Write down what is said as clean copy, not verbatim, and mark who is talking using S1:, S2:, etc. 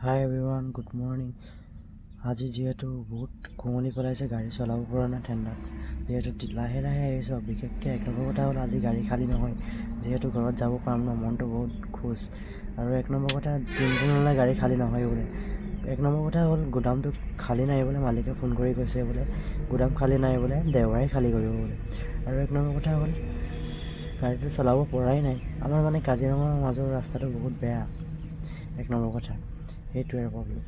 S1: হাই everyone, good morning. আজি যিহেতু বহুত কুঁৱলী পেলাইছে, গাড়ী চলাব পৰা নাই ঠাণ্ডাত। যিহেতু লাহে লাহে আহিছোঁ, বিশেষকৈ এক নম্বৰ কথা হ'ল আজি গাড়ী খালী নহয়। যিহেতু ঘৰত যাব পাম ন, মনটো বহুত খুচ। আৰু এক নম্বৰ কথা, তিনিদিনলৈ গাড়ী খালী নহয় বোলে। এক নম্বৰ কথা হ'ল গুদামটো খালী নাই বোলে। মালিকে ফোন কৰি কৈছে বোলে গুদাম খালী নাই বোলে, দেওবাৰে খালী কৰিব বোলে। আৰু এক নম্বৰ কথা হ'ল গাড়ীটো চলাব পৰাই নাই। আমাৰ মানে কাজিৰঙাৰ মাজৰ ৰাস্তাটো বহুত বেয়া। এক নম্বৰ কথা সেইটোৱে প্ৰব্লেম।